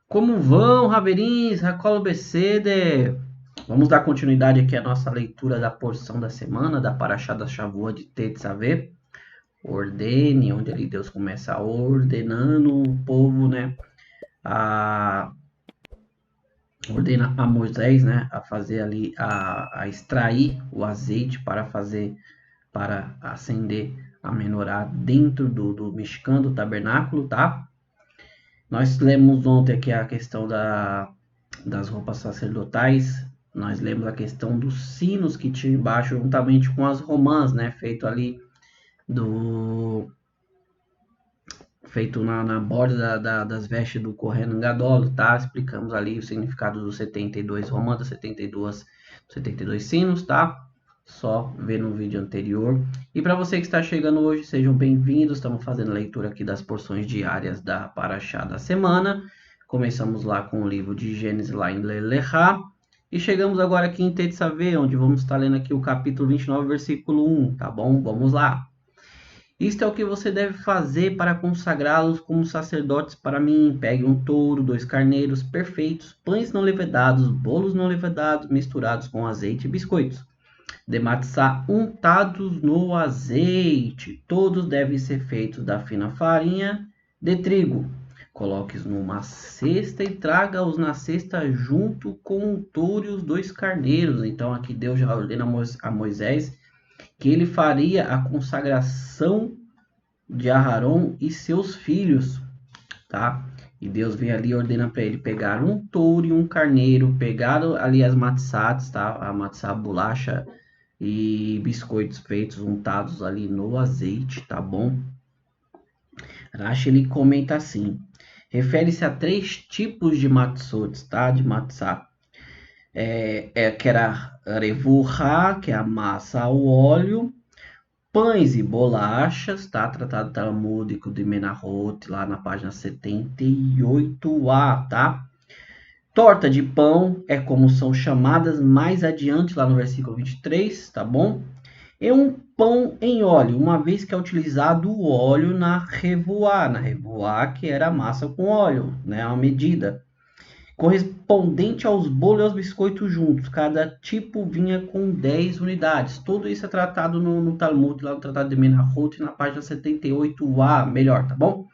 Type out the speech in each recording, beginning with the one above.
Como vão, Raverins, Racolo Becede? Vamos dar continuidade aqui à nossa leitura da porção da semana, da Parashá da Shavua de Tetzaveh. Ordene, onde ali Deus começa ordenando o povo, né? A, ordena a Moisés, né? A fazer ali, a extrair o azeite para acender a menorá dentro do Mishkan, do tabernáculo, tá? Nós lemos ontem aqui a questão das roupas sacerdotais, nós lemos a questão dos sinos que tinha embaixo, juntamente com as romãs, né? Do feito na borda das vestes do Kohen Gadol, tá? Explicamos ali o significado dos 72 romãs, das 72 sinos, tá? Só ver no vídeo anterior. E para você que está chegando hoje, sejam bem-vindos. Estamos fazendo leitura aqui das porções diárias da Parashá da semana. Começamos lá com o livro de Gênesis, lá em Lelechá. E chegamos agora aqui em Tetzaveh, onde vamos estar lendo aqui o capítulo 29, versículo 1, tá bom? Vamos lá. Isto é o que você deve fazer para consagrá-los como sacerdotes para mim. Pegue um touro, 2 carneiros perfeitos, pães não levedados, bolos não levedados, misturados com azeite e biscoitos de matzá untados no azeite. Todos devem ser feitos da fina farinha de trigo. Coloque-os numa cesta e traga-os na cesta junto com o touro e os 2 carneiros. Então aqui Deus já ordena a Moisés que ele faria a consagração de Aharon e seus filhos, tá? E Deus vem ali e ordena para ele pegar um touro e um carneiro, pegar ali as matzahs, tá? A matzah, bolacha e biscoitos feitos untados ali no azeite, tá bom? Rashi ele comenta assim: refere-se a 3 tipos de matzot, tá? De matzah. Que era revuha, que é a massa ao óleo, pães e bolachas, tá? Tratado talmúdico de Menahot, lá na página 78a, tá? Torta de pão é como são chamadas mais adiante, lá no versículo 23, tá bom? E um pão em óleo, uma vez que é utilizado o óleo na revoar, que era a massa com óleo, né? Uma medida correspondente aos bolos e aos biscoitos juntos. Cada tipo vinha com 10 unidades. Tudo isso é tratado no Talmud, lá no Tratado de Menahot, na página 78a, melhor, tá bom?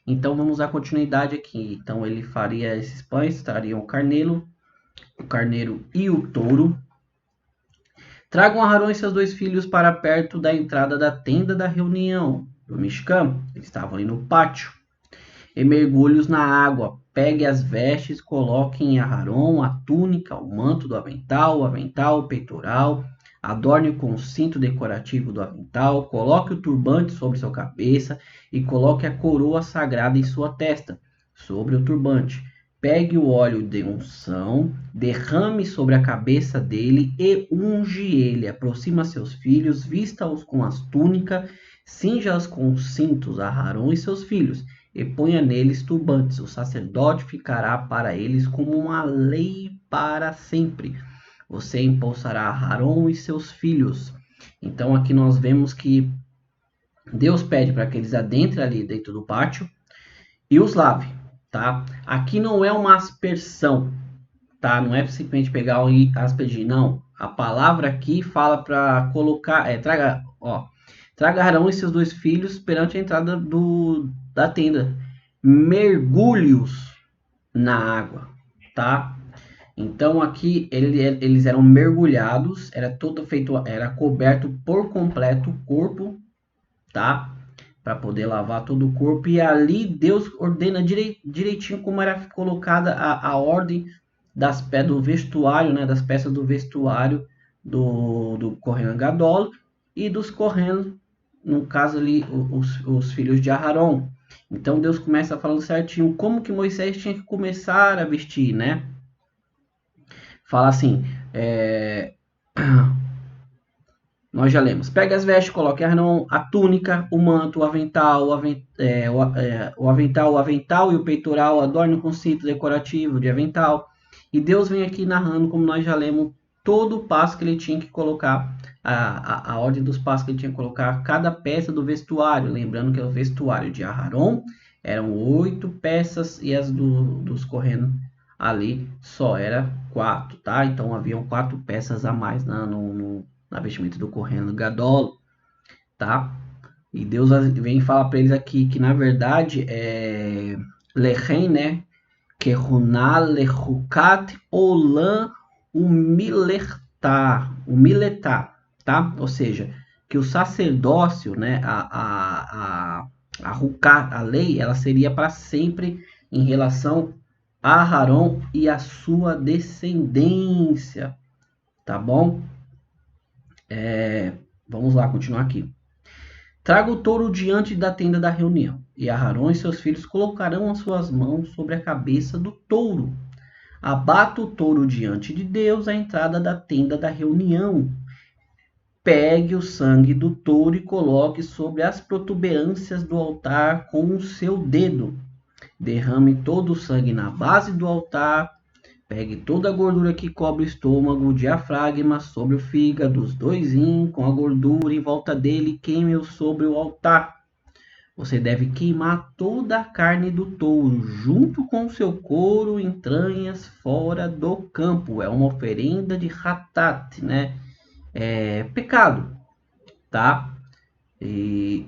Então vamos à continuidade aqui. Então ele faria esses pães, estariam o carneiro e o touro. Tragam Aharon e seus 2 filhos para perto da entrada da tenda da reunião, do Mishkan. Eles estavam ali no pátio. E mergulhe-os na água. Pegue as vestes, coloque em Aharon a túnica, o manto do avental, o peitoral. Adorne com o cinto decorativo do avental. Coloque o turbante sobre sua cabeça e coloque a coroa sagrada em sua testa, sobre o turbante. Pegue o óleo de unção, derrame sobre a cabeça dele e unge ele. Aproxima seus filhos, vista-os com as túnicas, cinja-os com os cintos, Aharon e seus filhos, e ponha neles turbantes. O sacerdote ficará para eles como uma lei para sempre. Você impulsará Aharon e seus filhos. Então aqui nós vemos que Deus pede para que eles adentrem ali dentro do pátio e os lave, tá? Aqui não é uma aspersão, tá? Não é simplesmente pegar e aspergir, não. A palavra aqui fala para colocar, traga Arão e seus 2 filhos perante a entrada da tenda. Mergulhos na água, tá? Então aqui eles eram mergulhados, era coberto por completo o corpo, tá? Para poder lavar todo o corpo. E ali Deus ordena direitinho como era colocada a ordem do vestuário, né? Das peças do vestuário do Kohen Gadol e dos Kohen, no caso ali, os filhos de Aharon. Então Deus começa falando certinho como que Moisés tinha que começar a vestir, né? Fala assim, nós já lemos. Pegue as vestes, coloque a túnica, o manto, o avental, o avental e o peitoral, adorne com cinto decorativo de avental. E Deus vem aqui narrando, como nós já lemos, todo o passo que ele tinha que colocar, a ordem dos passos que ele tinha que colocar, cada peça do vestuário. Lembrando que é o vestuário de Aharon eram 8 peças e as dos correndo ali só era 4, tá? Então haviam 4 peças a mais na vestimenta do correndo gadol, tá? E Deus vem falar para eles aqui que na verdade é Lechen, né? Keruná lechukat olam umiletá, tá? Ou seja, que o sacerdócio, né, a lei, ela seria para sempre em relação a Aharon e a sua descendência, tá bom? Vamos lá, continuar aqui. Traga o touro diante da tenda da reunião, e Aharon e seus filhos colocarão as suas mãos sobre a cabeça do touro. Abata o touro diante de Deus à entrada da tenda da reunião. Pegue o sangue do touro e coloque sobre as protuberâncias do altar com o seu dedo. Derrame todo o sangue na base do altar. Pegue toda a gordura que cobre o estômago, o diafragma, sobre o fígado, os dois rins, com a gordura em volta dele, e queime-o sobre o altar. Você deve queimar toda a carne do touro, junto com seu couro, entranhas, fora do campo. É uma oferenda de hatat, né? É pecado, tá? E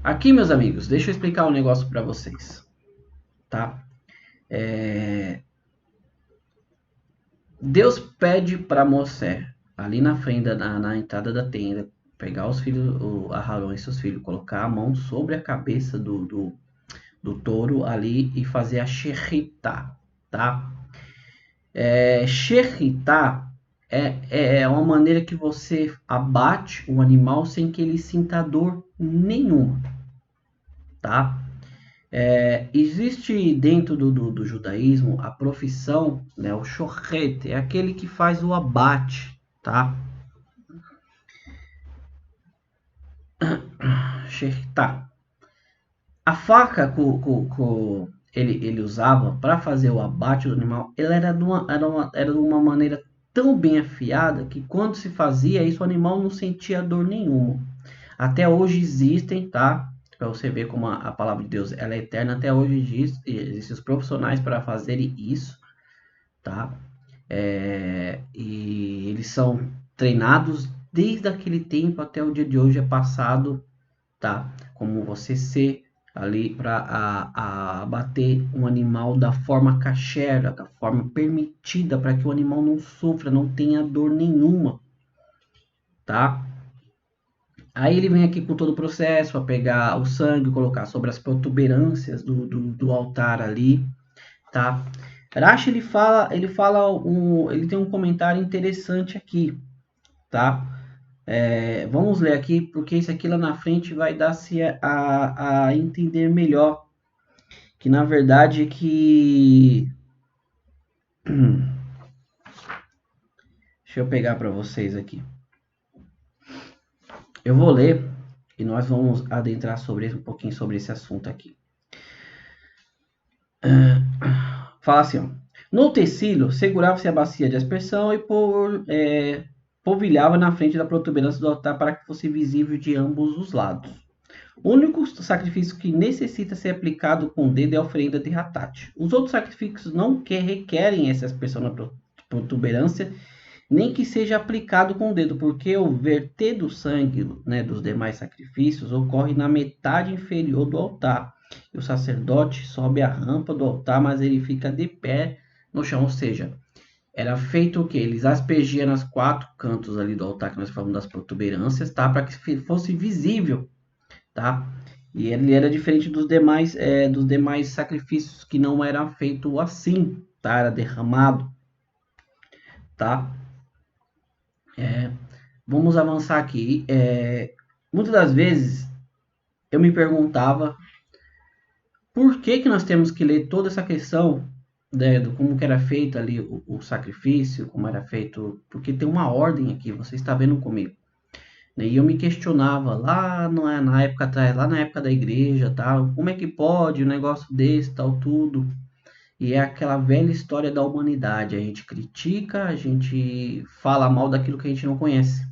aqui, meus amigos, deixa eu explicar um negócio para vocês, tá? Deus pede para Moisés, ali na frente, na entrada da tenda, pegar os filhos, o Aharon e seus filhos, colocar a mão sobre a cabeça do touro ali e fazer a shechitá, tá? Shechitá é uma maneira que você abate o animal sem que ele sinta dor nenhuma, tá? Existe dentro do judaísmo a profissão, né, o shochet, é aquele que faz o abate, tá? Shechitá. A faca que ele usava para fazer o abate do animal, ela era de uma maneira tão bem afiada que quando se fazia isso, o animal não sentia dor nenhuma. Até hoje existem, tá? Para você ver como a palavra de Deus ela é eterna, até hoje existem os profissionais para fazerem isso, tá? E eles são treinados desde aquele tempo até o dia de hoje é passado, tá? Como você ser ali para abater um animal da forma kasher, da forma permitida, para que o animal não sofra, não tenha dor nenhuma, tá? Aí ele vem aqui com todo o processo para pegar o sangue, colocar sobre as protuberâncias do altar ali, tá? Rashi ele tem um comentário interessante aqui, tá? Vamos ler aqui, porque isso aqui lá na frente vai dar-se a entender melhor, que na verdade é que... Deixa eu pegar para vocês aqui. Eu vou ler e nós vamos adentrar um pouquinho sobre esse assunto aqui. Fala assim, ó. No utensílio, segurava-se a bacia de aspersão e polvilhava na frente da protuberância do altar para que fosse visível de ambos os lados. O único sacrifício que necessita ser aplicado com o dedo é a oferenda de hatat. Os outros sacrifícios não requerem essa aspersão na protuberância, nem que seja aplicado com o dedo, porque o verter do sangue, né, dos demais sacrifícios ocorre na metade inferior do altar. E o sacerdote sobe a rampa do altar, mas ele fica de pé no chão, ou seja, era feito o que? Eles aspergiam nos 4 cantos ali do altar, que nós falamos das protuberâncias, tá? Para que fosse visível, tá? E ele era diferente dos demais sacrifícios que não era feito assim, tá? Era derramado, tá? Vamos avançar aqui. Muitas das vezes eu me perguntava por que nós temos que ler toda essa questão, né, do como que era feito ali o sacrifício, como era feito, porque tem uma ordem aqui, você está vendo comigo. E eu me questionava lá na época atrás, lá na época da igreja, tal, como é que pode um negócio desse, tal, tudo. E é aquela velha história da humanidade, a gente critica, a gente fala mal daquilo que a gente não conhece.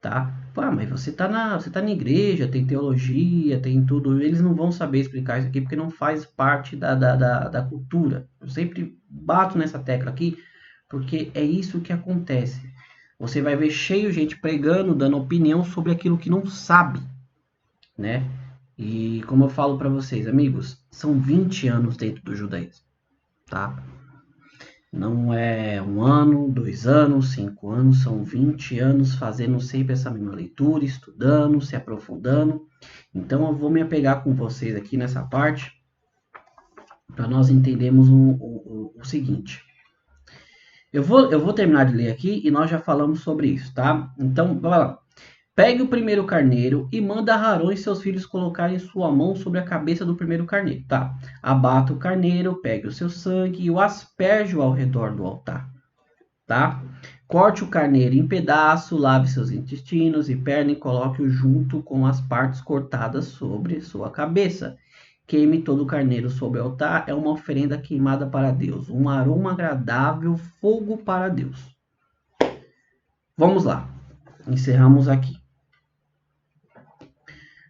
tá? Mas você tá na igreja, tem teologia, tem tudo. Eles não vão saber explicar isso aqui porque não faz parte da cultura. Eu sempre bato nessa tecla aqui porque é isso que acontece. Você vai ver cheio de gente pregando, dando opinião sobre aquilo que não sabe, né? E como eu falo para vocês, amigos, são 20 anos dentro do judaísmo, tá? Não é 1 ano, 2 anos, 5 anos, são 20 anos fazendo sempre essa mesma leitura, estudando, se aprofundando. Então eu vou me apegar com vocês aqui nessa parte para nós entendermos o seguinte. Eu vou terminar de ler aqui e nós já falamos sobre isso, tá? Então, vai lá. Pegue o primeiro carneiro e manda Arão e seus filhos colocarem sua mão sobre a cabeça do primeiro carneiro, tá? Abata o carneiro, pegue o seu sangue e o asperge ao redor do altar, tá? Corte o carneiro em pedaço, lave seus intestinos e perna e coloque-o junto com as partes cortadas sobre sua cabeça. Queime todo o carneiro sobre o altar, é uma oferenda queimada para Deus, um aroma agradável, fogo para Deus. Vamos lá, encerramos aqui.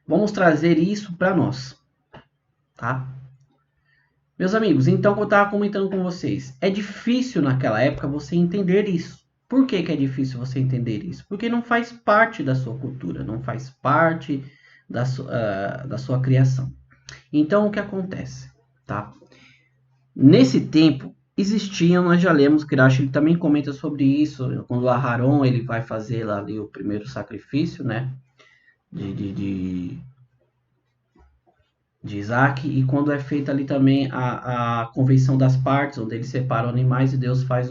Vamos trazer isso para nós, tá? Meus amigos, então eu estava comentando com vocês, é difícil naquela época você entender isso. Por que é difícil você entender isso? Porque não faz parte da sua cultura, não faz parte da sua criação. Então, o que acontece? Tá? Nesse tempo, existiam, nós já lemos, que ele também comenta sobre isso, quando Aharon ele vai fazer lá ali o primeiro sacrifício, né? De Isaac, e quando é feita ali também a convenção das partes, onde eles separam animais e Deus faz,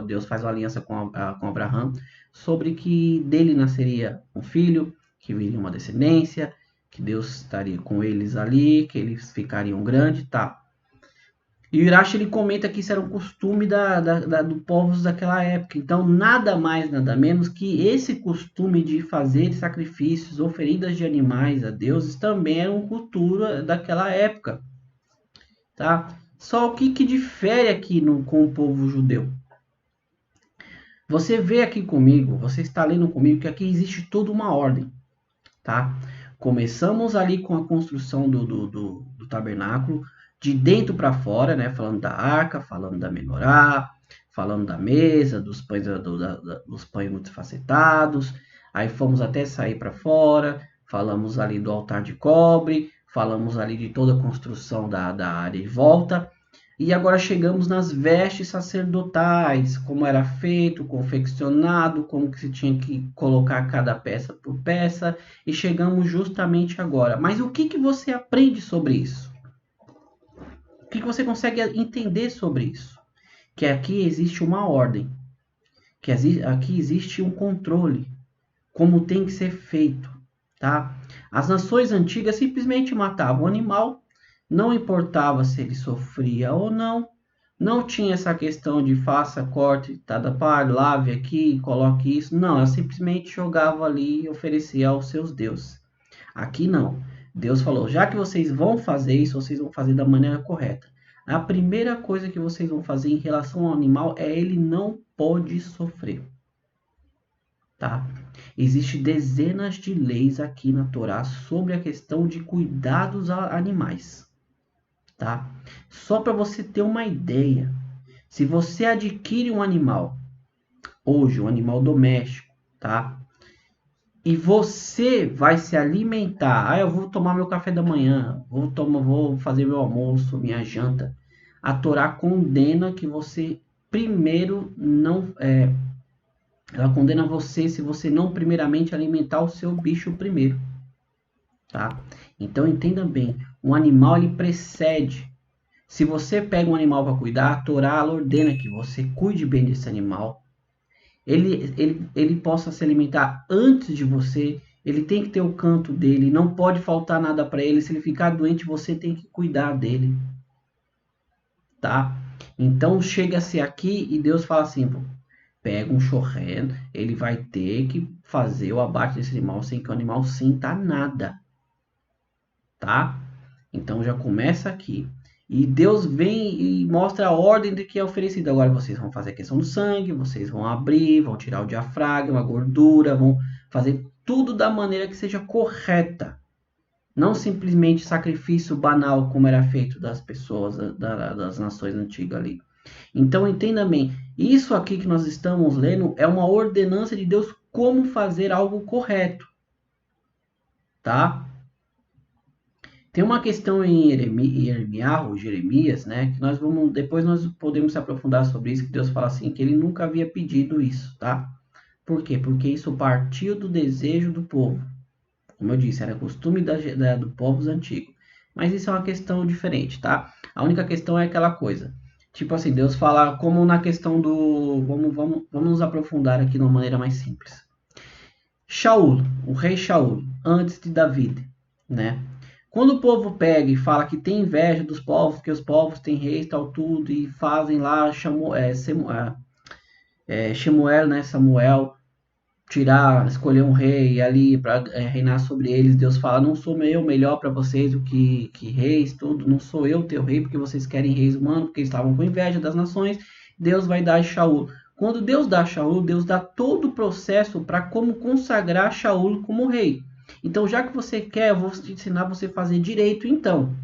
Deus faz uma aliança com Abraão, sobre que dele nasceria um filho, que viria uma descendência, que Deus estaria com eles ali, que eles ficariam grandes, tá? E o Irache ele comenta que isso era um costume do povos daquela época. Então, nada mais, nada menos que esse costume de fazer sacrifícios, oferendas de animais a deuses, também era uma cultura daquela época. Tá? Só o que difere aqui com o povo judeu? Você vê aqui comigo, você está lendo comigo, que aqui existe toda uma ordem. Tá? Começamos ali com a construção do tabernáculo, de dentro para fora, né? Falando da arca, falando da menorá, falando da mesa, dos pães, dos pães multifacetados. Aí fomos até sair para fora, falamos ali do altar de cobre, falamos ali de toda a construção da área de volta. E agora chegamos nas vestes sacerdotais, como era feito, confeccionado, como que se tinha que colocar cada peça por peça, e chegamos justamente agora. Mas o que você aprende sobre isso? O que você consegue entender sobre isso? Que aqui existe uma ordem, que aqui existe um controle, como tem que ser feito, tá? As nações antigas simplesmente matavam o animal, não importava se ele sofria ou não, não tinha essa questão de faça, corte, lave aqui, coloque isso. Não, ela simplesmente jogava ali e oferecia aos seus deuses. Aqui não. Deus falou, já que vocês vão fazer isso, vocês vão fazer da maneira correta. A primeira coisa que vocês vão fazer em relação ao animal é ele não pode sofrer. Tá? Existem dezenas de leis aqui na Torá sobre a questão de cuidados a animais. Tá? Só para você ter uma ideia, se você adquire um animal, hoje um animal doméstico, tá? E você vai se alimentar, eu vou tomar meu café da manhã, vou fazer meu almoço, minha janta. A Torá condena que você primeiro não, ela condena você se você não primeiramente alimentar o seu bicho primeiro, tá? Então entenda bem, um animal ele precede. Se você pega um animal para cuidar, a Torá ordena que você cuide bem desse animal. Ele possa se alimentar antes de você. Ele tem que ter o canto dele. Não pode faltar nada para ele. Se ele ficar doente, você tem que cuidar dele. Tá? Então chega-se aqui e Deus fala assim: pega um chorré, ele vai ter que fazer o abate desse animal sem que o animal sinta nada. Tá? Então já começa aqui. E Deus vem e mostra a ordem de que é oferecido. Agora vocês vão fazer a questão do sangue, vocês vão abrir, vão tirar o diafragma, a gordura, vão fazer tudo da maneira que seja correta. Não simplesmente sacrifício banal como era feito das pessoas, das nações antigas ali. Então entenda bem, isso aqui que nós estamos lendo é uma ordenança de Deus como fazer algo correto. Tá? Tem uma questão em Jeremias, né, que depois nós podemos se aprofundar sobre isso, que Deus fala assim, que ele nunca havia pedido isso, tá? Por quê? Porque isso partiu do desejo do povo. Como eu disse, era costume do povo antigo. Mas isso é uma questão diferente, tá? A única questão é aquela coisa. Tipo assim, Deus fala como na questão do... Vamos nos aprofundar aqui de uma maneira mais simples. Shaul, o rei Shaul, antes de Davi, né? Quando o povo pega e fala que tem inveja dos povos, que os povos têm reis, tal, tudo, e fazem lá Shemuel, né, Samuel, escolher um rei ali para reinar sobre eles, Deus fala, não sou eu melhor para vocês do que reis, tudo, não sou eu teu rei, porque vocês querem reis humanos, porque eles estavam com inveja das nações, Deus vai dar a Shaul. Quando Deus dá a Shaul, Deus dá todo o processo para como consagrar Shaul como rei. Então, já que você quer, eu vou te ensinar você a fazer direito, então.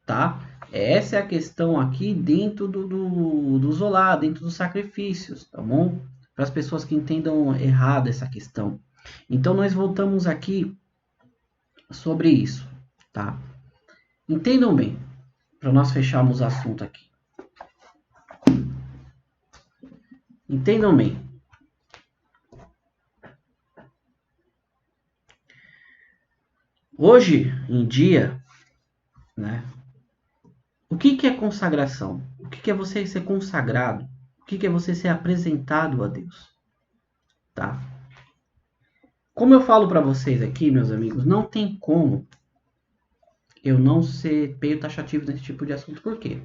Tá? Essa é a questão aqui dentro do Zolá, dentro dos sacrifícios, tá bom? Para as pessoas que entendam errado essa questão. Então, nós voltamos aqui sobre isso, tá? Entendam bem, para nós fecharmos o assunto aqui. Entendam bem. Hoje em dia, né? O que é consagração? O que é você ser consagrado? O que é você ser apresentado a Deus? Tá? Como eu falo para vocês aqui, meus amigos, não tem como eu não ser meio taxativo nesse tipo de assunto. Por quê?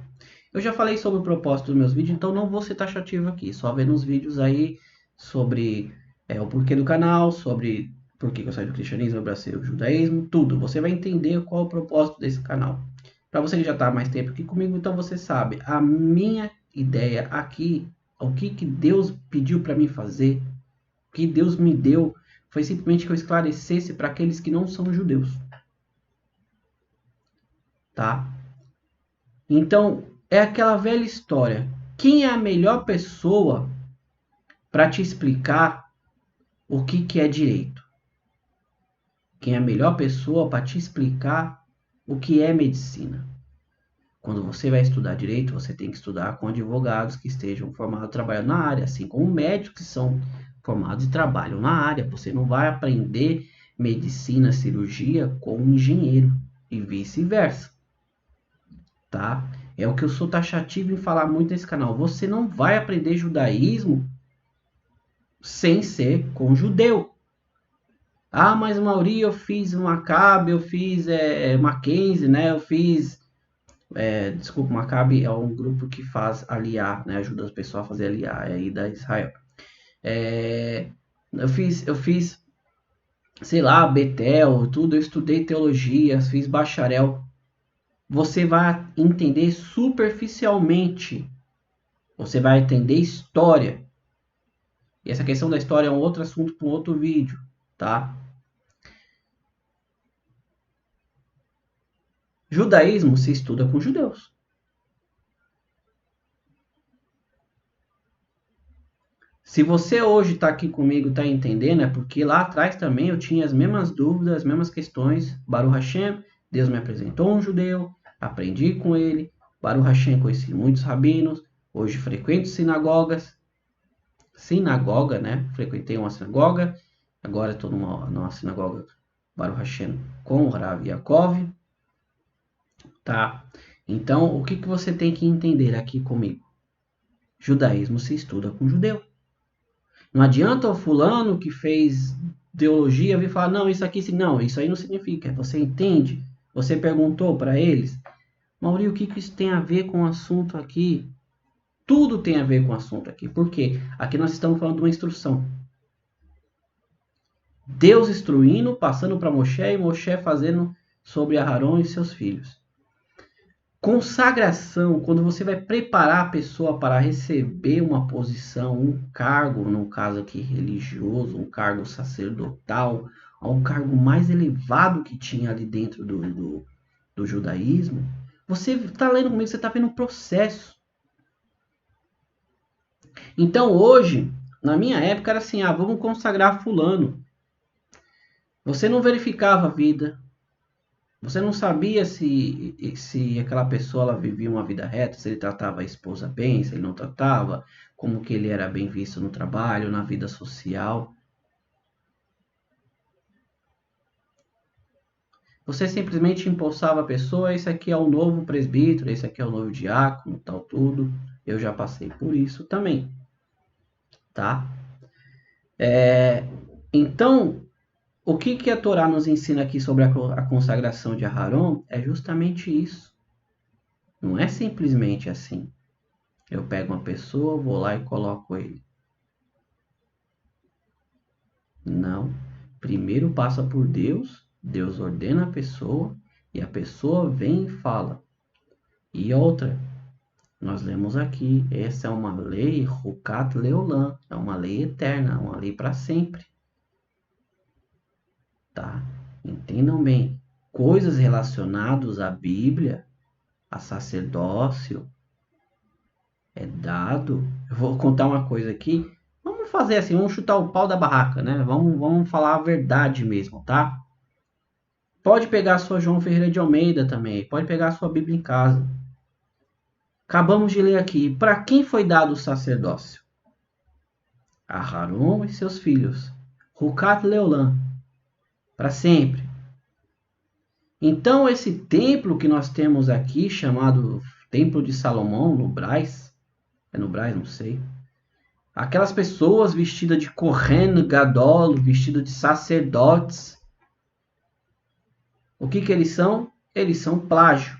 Eu já falei sobre o propósito dos meus vídeos, então não vou ser taxativo aqui. Só vendo os vídeos aí sobre o porquê do canal, sobre por que eu saí do cristianismo, abracei o judaísmo, tudo. Você vai entender qual é o propósito desse canal. Para você que já está há mais tempo aqui comigo, então você sabe. A minha ideia aqui, o que Deus pediu para mim fazer, o que Deus me deu, foi simplesmente que eu esclarecesse para aqueles que não são judeus. Tá? Então, é aquela velha história. Quem é a melhor pessoa para te explicar o que é direito? Quem é a melhor pessoa para te explicar o que é medicina? Quando você vai estudar direito, você tem que estudar com advogados que estejam formados trabalhando na área, assim como médicos que são formados e trabalham na área. Você não vai aprender medicina, cirurgia com um engenheiro e vice-versa. Tá? É o que eu sou taxativo em falar muito nesse canal. Você não vai aprender judaísmo sem ser com judeu. Ah, mas Mauri, eu fiz Maccabi, eu fiz Mackenzie, né? Eu fiz... desculpa, Maccabi é um grupo que faz aliar, né? Ajuda as pessoas a fazer aliar, aí da Israel. Eu fiz, sei lá, Betel, tudo. Eu estudei teologia, fiz bacharel. Você vai entender superficialmente. Você vai entender história. E essa questão da história é um outro assunto para um outro vídeo, tá? Judaísmo se estuda com judeus. Se você hoje está aqui comigo, está entendendo, é porque lá atrás também eu tinha as mesmas dúvidas, as mesmas questões. Baruch Hashem, Deus me apresentou um judeu, aprendi com ele. Baruch Hashem, conheci muitos rabinos. Hoje frequento sinagogas. Sinagoga, né? Frequentei uma sinagoga. Agora estou numa sinagoga, Baruch Hashem, com o Rav Yaakov. Tá? Então, o que você tem que entender aqui comigo? Judaísmo se estuda com judeu. Não adianta o fulano que fez teologia vir falar, não, isso aqui, não, isso aí não significa. Você entende? Você perguntou para eles, Mauri, o que isso tem a ver com o assunto aqui? Tudo tem a ver com o assunto aqui. Por quê? Aqui nós estamos falando de uma instrução. Deus instruindo, passando para Moshe e Moshe fazendo sobre Aharon e seus filhos. Consagração, quando você vai preparar a pessoa para receber uma posição, um cargo, no caso aqui religioso, um cargo sacerdotal, um cargo mais elevado que tinha ali dentro do judaísmo, você está lendo comigo, você está vendo um processo. Então hoje, na minha época era assim, vamos consagrar fulano. Você não verificava a vida, você não sabia se aquela pessoa ela vivia uma vida reta, se ele tratava a esposa bem, se ele não tratava, como que ele era bem visto no trabalho, na vida social. Você simplesmente empossava a pessoa, esse aqui é o novo presbítero, esse aqui é o novo diácono, tal tudo. Eu já passei por isso também, tá? Então, o que a Torá nos ensina aqui sobre a consagração de Aharon é justamente isso. Não é simplesmente assim. Eu pego uma pessoa, vou lá e coloco ele. Não. Primeiro passa por Deus, Deus ordena a pessoa e a pessoa vem e fala. E outra, nós lemos aqui, essa é uma lei, Hukat Leolam, é uma lei eterna, uma lei para sempre. Tá? Entendam bem, coisas relacionadas à Bíblia, a sacerdócio, é dado. Eu vou contar uma coisa aqui. Vamos fazer assim, vamos chutar o pau da barraca, né? Vamos falar a verdade mesmo, tá? Pode pegar a sua João Ferreira de Almeida também, pode pegar a sua Bíblia em casa. Acabamos de ler aqui, para quem foi dado o sacerdócio? A Aharon e seus filhos. Hukat Leolam, para sempre. Então esse templo que nós temos aqui, chamado Templo de Salomão, no Brás, é no Brás, não sei. Aquelas pessoas vestidas de Kohen Gadol, vestidas de sacerdotes. O que eles são? Eles são plágio.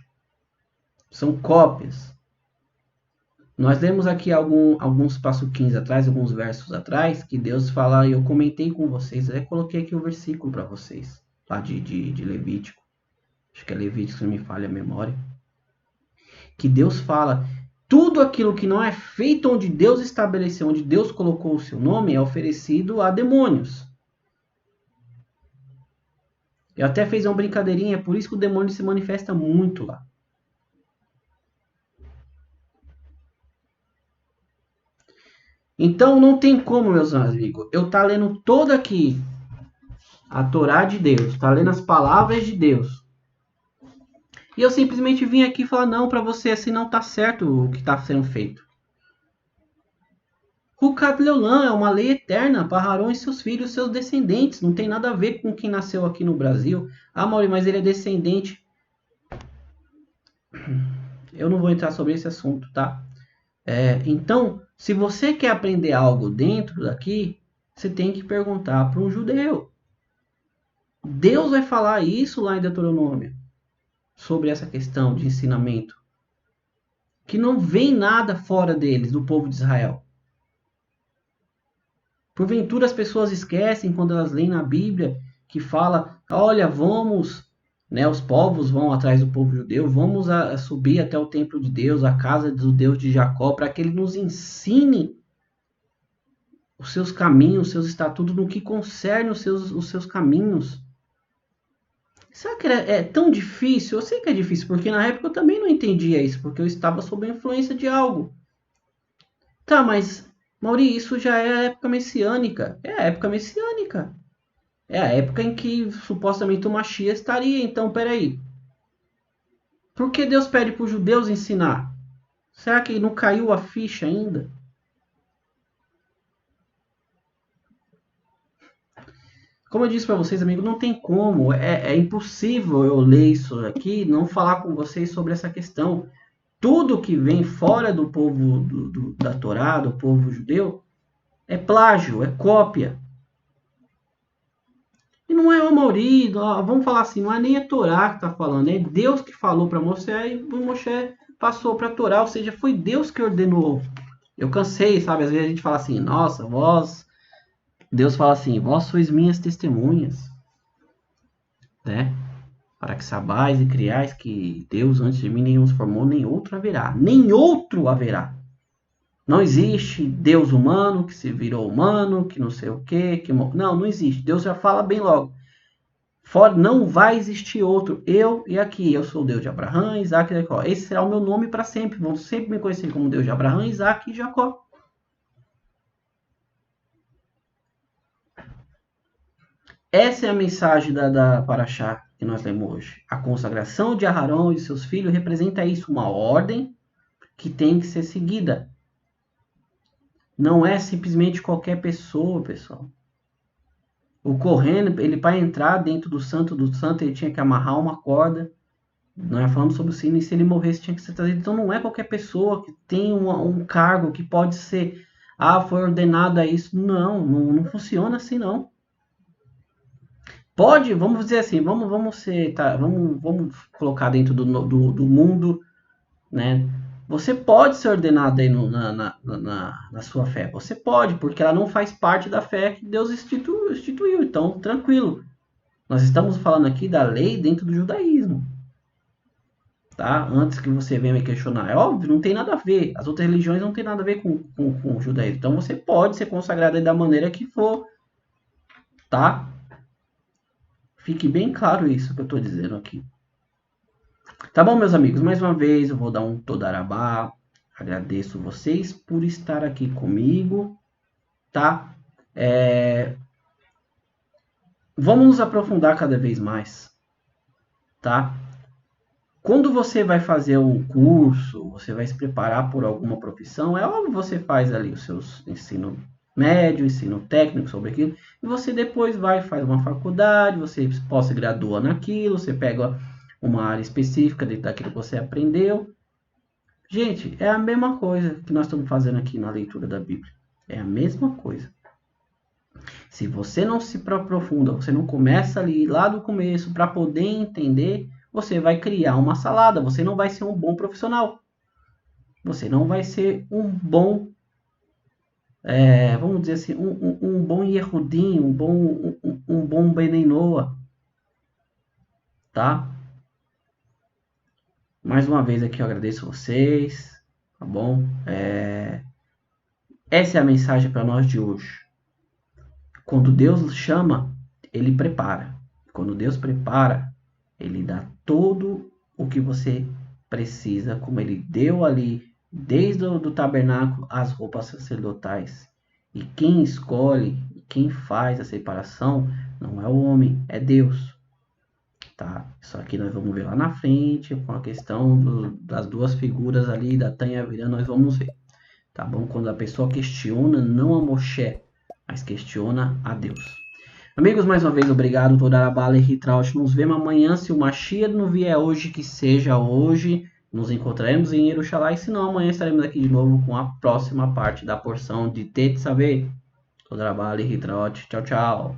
São cópias. Nós lemos aqui alguns passuquinhos atrás, alguns versos atrás, que Deus fala, e eu comentei com vocês, eu coloquei aqui o versículo para vocês, lá de Levítico. Acho que é Levítico, se não me falha a memória. Que Deus fala, tudo aquilo que não é feito onde Deus estabeleceu, onde Deus colocou o seu nome, é oferecido a demônios. Eu até fiz uma brincadeirinha, é por isso que o demônio se manifesta muito lá. Então não tem como, meus amigos, eu estar lendo toda aqui a Torá de Deus, estar lendo as palavras de Deus, e eu simplesmente vim aqui falar não para você, assim não está certo o que está sendo feito. Hukat Leolam é uma lei eterna para Aharon e seus filhos, seus descendentes. Não tem nada a ver com quem nasceu aqui no Brasil. Mauri, mas ele é descendente. Eu não vou entrar sobre esse assunto, tá? Então, se você quer aprender algo dentro daqui, você tem que perguntar para um judeu. Deus vai falar isso lá em Deuteronômio, sobre essa questão de ensinamento. Que não vem nada fora deles, do povo de Israel. Porventura as pessoas esquecem quando elas leem na Bíblia que fala, olha, vamos, né, os povos vão atrás do povo judeu, vamos subir até o templo de Deus, a casa do Deus de Jacó, para que ele nos ensine os seus caminhos, os seus estatutos, no que concerne os seus caminhos. Será que é tão difícil? Eu sei que é difícil, porque na época eu também não entendia isso, porque eu estava sob a influência de algo. Tá, mas Mauri, isso já é a época messiânica. É a época messiânica. É a época em que supostamente o Mashiach estaria. Então, peraí. Por que Deus pede para os judeus ensinar? Será que não caiu a ficha ainda? Como eu disse para vocês, amigos, não tem como. É impossível eu ler isso aqui e não falar com vocês sobre essa questão. Tudo que vem fora do povo da Torá, do povo judeu, é plágio, é cópia. E não é o Mauri, vamos falar assim, não é nem a Torá que está falando, é Deus que falou para Moshe e Moshe passou para a Torá, ou seja, foi Deus que ordenou. Eu cansei, sabe? Às vezes a gente fala assim, nossa, Deus fala assim, vós sois minhas testemunhas, né? para que saibais e criais que Deus antes de mim nenhum se formou, nem outro haverá. Nem outro haverá. Não existe Deus humano que se virou humano, que não sei o quê, que não existe. Deus já fala bem logo. Fora, não vai existir outro. Eu e aqui. Eu sou o Deus de Abraão, Isaac e Jacó. Esse será o meu nome para sempre. Vão sempre me conhecer como Deus de Abraão, Isaac e Jacó. Essa é a mensagem da Paraxá que nós lemos hoje. A consagração de Aarão e seus filhos representa isso, uma ordem que tem que ser seguida. Não é simplesmente qualquer pessoa, pessoal. O Correndo, ele para entrar dentro do santo, ele tinha que amarrar uma corda. Nós falamos sobre o sino, e se ele morresse tinha que ser trazido. Então não é qualquer pessoa que tem um cargo que pode ser, foi ordenado a isso. Não funciona assim não. Pode, vamos dizer assim, vamos colocar dentro do mundo, né? Você pode ser ordenado aí na sua fé. Você pode, porque ela não faz parte da fé que Deus instituiu. Então, tranquilo. Nós estamos falando aqui da lei dentro do judaísmo. Tá? Antes que você venha me questionar. É óbvio, não tem nada a ver. As outras religiões não tem nada a ver com o judaísmo. Então, você pode ser consagrado aí da maneira que for. Tá? Fique bem claro isso que eu estou dizendo aqui. Tá bom, meus amigos? Mais uma vez eu vou dar um Todarabá. Agradeço vocês por estar aqui comigo. Tá? Vamos nos aprofundar cada vez mais. Tá? Quando você vai fazer um curso, você vai se preparar por alguma profissão, é óbvio que você faz ali o seu ensino médio, ensino técnico sobre aquilo, e você depois faz uma faculdade, você se gradua naquilo, você pega uma área específica dentro daquilo que você aprendeu. Gente, é a mesma coisa que nós estamos fazendo aqui na leitura da Bíblia. É a mesma coisa. Se você não se aprofunda, você não começa ali lá do começo para poder entender, você vai criar uma salada, você não vai ser um bom profissional. Você não vai ser um bom, vamos dizer assim, um bom Yehudim, um bom Benenoa. Tá? Mais uma vez aqui eu agradeço vocês, tá bom? Essa é a mensagem para nós de hoje. Quando Deus chama, Ele prepara. Quando Deus prepara, Ele dá todo o que você precisa, como Ele deu ali, desde o tabernáculo, as roupas sacerdotais. E quem escolhe, quem faz a separação, não é o homem, é Deus. Tá? Isso aqui nós vamos ver lá na frente, com a questão das duas figuras ali, da Tanha virando, nós vamos ver. Tá bom? Quando a pessoa questiona, não a Moshe, mas questiona a Deus. Amigos, mais uma vês, obrigado. Todarabá Lehitraut. Nos vemos amanhã. Se o Mashiach não vier hoje, que seja hoje. Nos encontraremos em Yerushalayim. Se não, amanhã estaremos aqui de novo com a próxima parte da porção de Tetzaveh. Todarabá Lehitraut. Tchau, tchau.